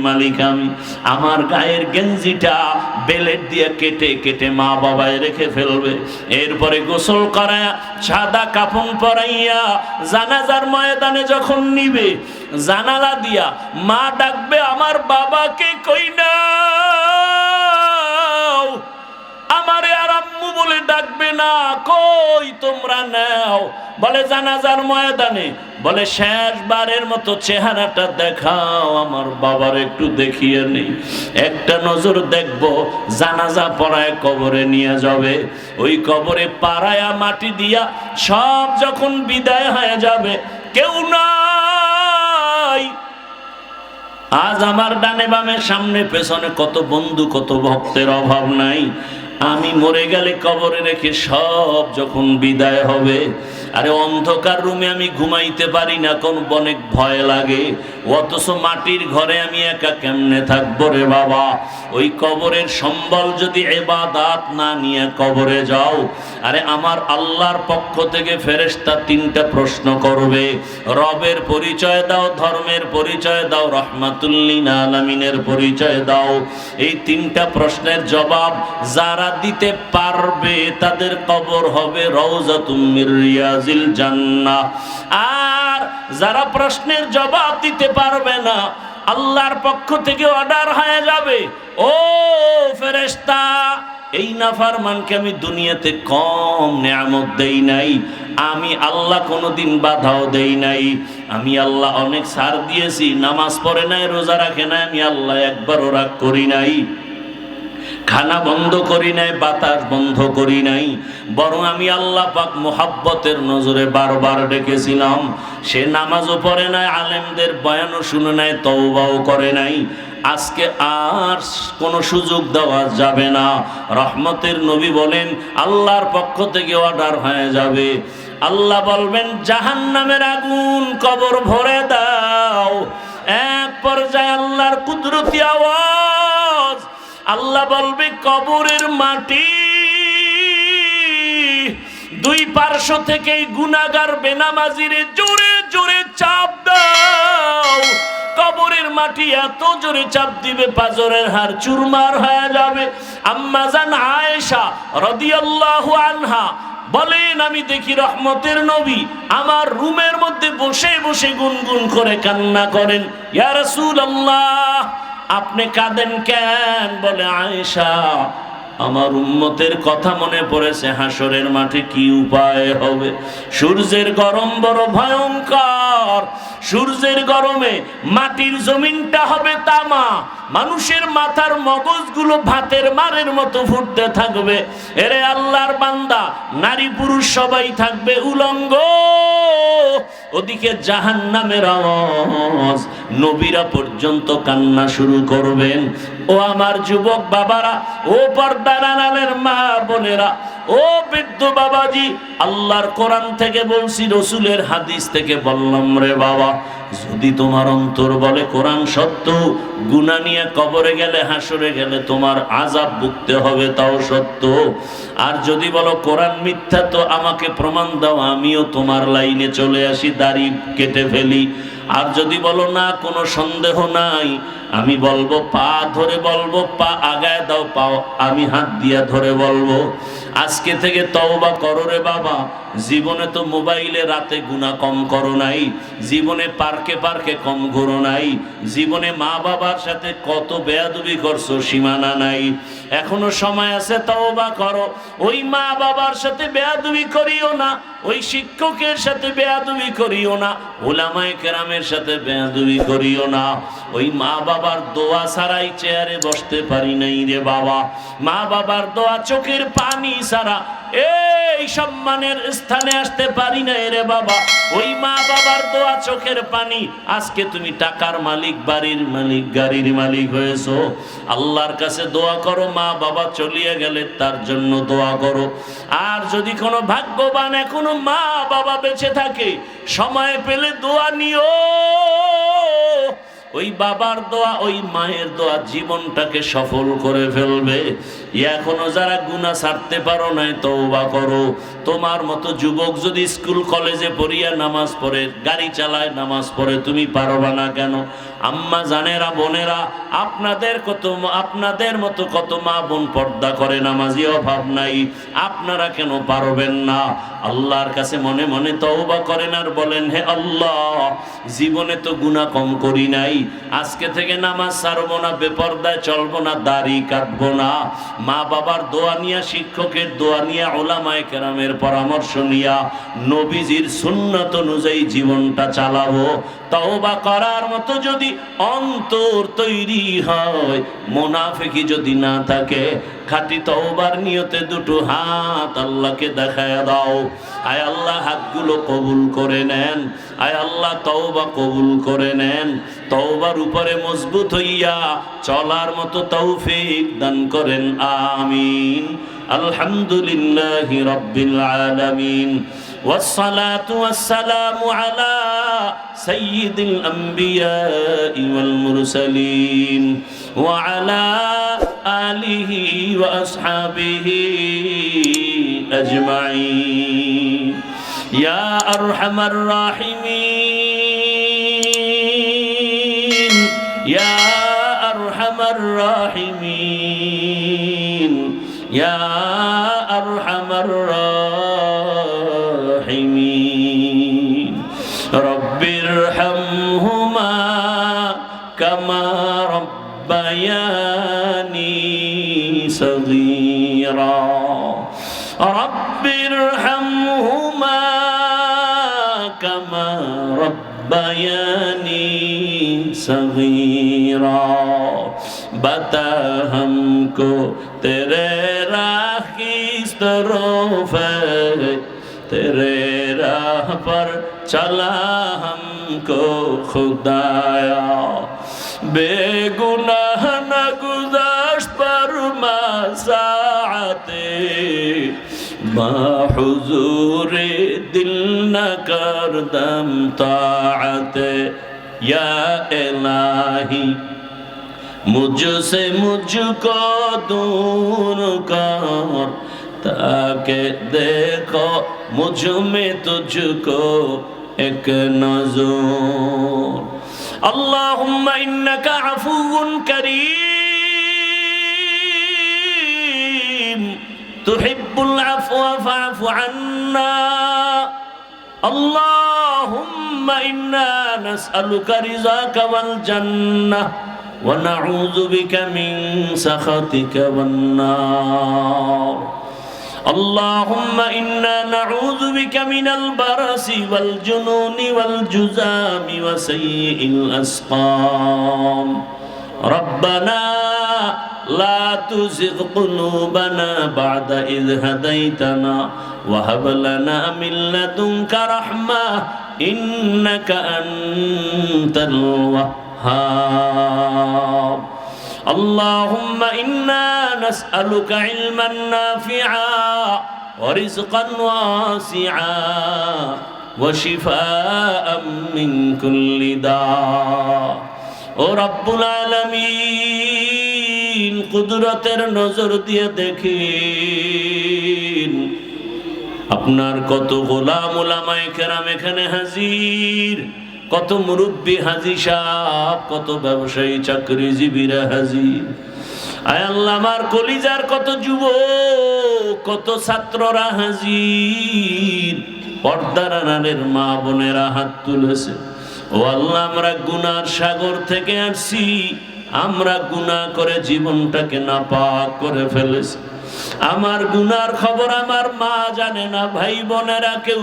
মালিক আমি। আমার গায়ের গেঞ্জিটা বেলেট দিয়ে কেটে কেটে মা বাবায় রেখে ফেলবে। এরপরে গোসল করায়া সাদা কাফন পরাইয়া জানাজার ময়দানে যখন নিবে, জানালা দিয়া মা ডাকবে আমার বাবাকে কই নাও, আমারে আর আম্মু বলে ডাকবে না, কই তোমরা নাও। বলে জানাজার ময়দানে, বলে শেষবারের মতো চেহারাটা দেখাও, আমার বাবার একটু দেখিয়ে নেই, একটা নজর দেখবো। জানাজা পড়ায় কবরে নিয়ে যাবে, ওই কবরে পাড়ায়া মাটি দিয়া সব যখন বিদায় হয়ে যাবে, কেউ নাই। আজ আমার ডানে বামে সামনে পেছনে কত বন্ধু কত ভক্তের অভাব নাই। আমি মরে গেলে কবরে রেখে সব যখন বিদায় হবে, আরে অন্ধকার রুমে আমি ঘুমাইতে পারি না, কোন অনেক ভয় লাগে। অথচ মাটির ঘরে আমি একা কেমনে থাকবো রে বাবা। ওই কবরের সম্বল যদি ইবাদত না নিয়ে কবরে যাও, আরে আমার আল্লাহর পক্ষ থেকে ফেরেশতা তিনটা প্রশ্ন করবে। রবের পরিচয় দাও, ধর্মের পরিচয় দাও, রহমাতুল লিল আলামিনের পরিচয় দাও। এই তিনটা প্রশ্নের জবাব যারা দিতে পারবে তাদের কবর হবে রওজাতুম মির রিয়াজিল জান্নাহ। আর যারা প্রশ্নের জবাব দিতে পারবে না, আল্লাহর পক্ষ থেকে অর্ডার হয়ে যাবে, ও ফেরেশতা, এই নাফরমানকে আমি দুনিয়াতে কম নেয়ামত দেই নাই, আমি আল্লাহ কোনোদিন বাধাও দেই নাই, আমি আল্লাহ অনেক ছাড় দিয়েছি, নামাজ পড়ে নাই, রোজা রাখে নাই, আমি আল্লাহ একবারও রাগ করি নাই, খানা বন্ধ করি নাই, বাতাস বন্ধ করি নাই, বরং আমি আল্লাহ পাক মোহাব্বতের নজরে বারবার ডেকেছিলাম। সে নামাজও পড়ে নাই, আলেমদের বয়ানও শুনে নাই, তওবাও করে নাই। আজকে আর কোনো সুযোগ দেওয়া যাবে না। রহমতের নবী বলেন আল্লাহর পক্ষ থেকে অর্ডার হয়ে যাবে। আল্লাহ বলবেন জাহান্নামের আগুন কবর ভরে দাও। এক পর্যায়ে আল্লাহর কুদরতি আওয়াজ, আল্লাহ বলবে কবরের মাটি দুই পার্শ্ব থেকে গুনাহগার বেনামাজিরে জোরে জোরে চাপ দাও। কবরের মাটি এত জোরে চাপ দিবে পাজরের হাড় চুরমার হয়ে যাবে। আম্মা জান আয়েশা রাদিয়াল্লাহু আনহা বলেন, আমি দেখি রহমতের নবী আমার রুমের মধ্যে বসে বসে গুনগুন করে কান্না করেন, ইয়া রাসূলুল্লাহ আপনি কাঁদেন কেন? বলে আয়েশা, আমার উম্মতের কথা মনে পড়েছে, হাসরের মাঠে কি উপায় হবে। সূর্যের গরম বড় ভয়ঙ্কর, সূর্যের গরমে মাটির জমিনটা হবে তামা, মানুষের মাথার মগজগুলো ভাতের মারের মতো ফুটতে থাকবে। এরে আল্লাহর বান্দা, নারী পুরুষ সবাই থাকবে উলঙ্গ। ওদিকে জাহান্নামের আওয়াজ, নবীরা পর্যন্ত কান্না শুরু করবেন। ও আমার যুবক বাবারা, ও পর্দার আড়ালের মা বোনেরা, ও বৃদ্ধ বাবাজি, আল্লাহর কোরআন থেকে বলছি, রসুলের হাদিস থেকে বললাম, রে বাবা, যদি তোমার অন্তর বলে কোরআন সত্য, গুনাহ নিয়ে কবরে গেলে হাসরে গেলে তোমার আযাব ভুগতে হবে, তাও সত্য। আর যদি বলো কোরআন মিথ্যা, তো আমাকে প্রমাণ দাও, আমিও তোমার লাইনে চলে আসি, দাড়ি কেটে ফেলি। আর যদি বলো না, কোনো সন্দেহ নাই, আমি বলবো পা ধরে বলবো, পা আগায় দাও, পাও আমি হাত দিয়া ধরে বলবো। আজকে থেকে তওবা করো রে বাবা। জীবনে তো মোবাইলে রাতে গুনাহ কম করো নাই, জীবনে পার্কে পার্কে কম ঘুরো নাই, জীবনে মা বাবার সাথে কত বেয়াদবি করছো সীমানা নাই। এখনো সময় আছে, তওবা করো। ওই মা বাবার সাথে বেয়াদবি করিও না, ওই শিক্ষকের সাথে বেয়াদবি করিও না, উলামায়ে কেরামের সাথে বেয়াদবি করিও না। ওই মা বাবার দোয়া ছাড়াই চেয়ারে বসতে পারি নাই রে বাবা, মা বাবার দোয়া চোখের পানি ছাড়া এই সম্মানের স্থানে আসতে পারি নাই রে বাবা। ওই মা বাবার দোয়া চোখের পানি, আজকে তুমি টাকার মালিক, বাড়ির মালিক, গাড়ির মালিক হয়েছো। আল্লাহর কাছে দোয়া করো, মা বাবা চলিয়ে গেলে তার জন্য দোয়া করো। আর যদি কোনো ভাগ্যবান এখনো মা বাবা বেঁচে থাকে, সময় পেলে দোয়া নিও। ওই বাবার দোয়া, ওই মায়ের দোয়া জীবনটাকে সফল করে ফেলবে। এখনো যারা গুনাহ ছাড়তে পারো নাই তওবা করো। তোমার মতো যুবক যদি স্কুল কলেজে পড়িয়া নামাজ পড়ে, গাড়ি চালায় নামাজ পড়ে, তুমি পারবা না কেন? আম্মা জানেরা, বোনেরা, আপনাদের মতো কত মা বোন পর্দা করে, নামাজি অভাব নাই, আপনারা কেন পারবেন না? আল্লাহর কাছে মনে মনে তওবা করেন আর বলেন, হে আল্লাহ, জীবনে তো গুনাহ কম করি নাই, আজকে থেকে নামাজ ছাড়বো না, বেপর্দায় চলবো না, দাড়ি কাটবো না, মা বাবার দোয়া নিয়া, শিক্ষকের দোয়া নিয়া, উলামায়ে কেরামের পরামর্শ নিয়া, নবীজির সুন্নাত অনুযায়ী জীবনটা চালাবো। তওবা করার মতো যদি অন্তর তৈরি হয়, মুনাফিকি যদি না থাকে, খাঁটি তওবার নিয়তে দুটো হাত আল্লাহকে দেখায় দাও। আয় আল্লাহ, হাতগুলো কবুল করে নেন। আয় আল্লাহ, তওবা কবুল করে নেন। তওবার উপরে মজবুত হইয়া চলার মতো তৌফিক দান করেন, আমিন। আলহামদুলিল্লাহি রাব্বিল আলামিন, والصلاة والسلام على سيد الأنبياء والمرسلين وعلى آله وأصحابه أجمعين يا أرحم الراحمين يا أرحم الراحمين يا أرحم الراحمين رب ارحمهما كما ربياني صغيرا رب ارحمهما كما ربياني صغيرا बता हमको तेरे राह की तरफ तेरे राह पर चला हमको खुदाया बेगुनाह न गुज़श्त पर मसाअते हुजूर दिल न कर दम ताअते या इलाही मुझसे मुझको दूर कर ताकि देखो मुझ में तुझको एक नज़र अल्लाहुम्मा इन्नका अफ़ुव्वुन करीम तुहिब्बुल अफ़्वा फ़अफ़ु अन्ना अल्लाहुम्मा इन्ना नस्अलुका रिज़ाका वल जन्नह ونعوذ بك من سخطك والنار اللهم إنا نعوذ بك من البرص والجنون والجذام وسيء الأسقام ربنا لا تزغ قلوبنا بعد إذ هديتنا وهب لنا من لدنك رحمة إنك أنت الوهاب اللهم إنا نسألك علما نافعا ورزقا واسعا وشفاء من كل داء ও রব্বুল আলামিন কুদরতের নজর দিয়ে দেখেন আপনার কত গোলাম উলামায়ে কেরাম এখানে হাজির, কত মুরব্বী হাজী সাহেব, কত ব্যবসায়ী চাকরিজীবীরা হাজির। আয় আল্লাহ, আমার কলিজার কত যুবক, কত ছাত্ররা হাজির, পর্দার আড়ালের মা বোনেরা হাত তুলেছে। ও আল্লাহ, আমরা গুনার সাগর থেকে আসছি, আমরা গুনাহ করে জীবনটাকে নাপাক করে ফেলেছি। আমার গুনার খবর আমার মা জানে না, ভাই বোনেরা কেউ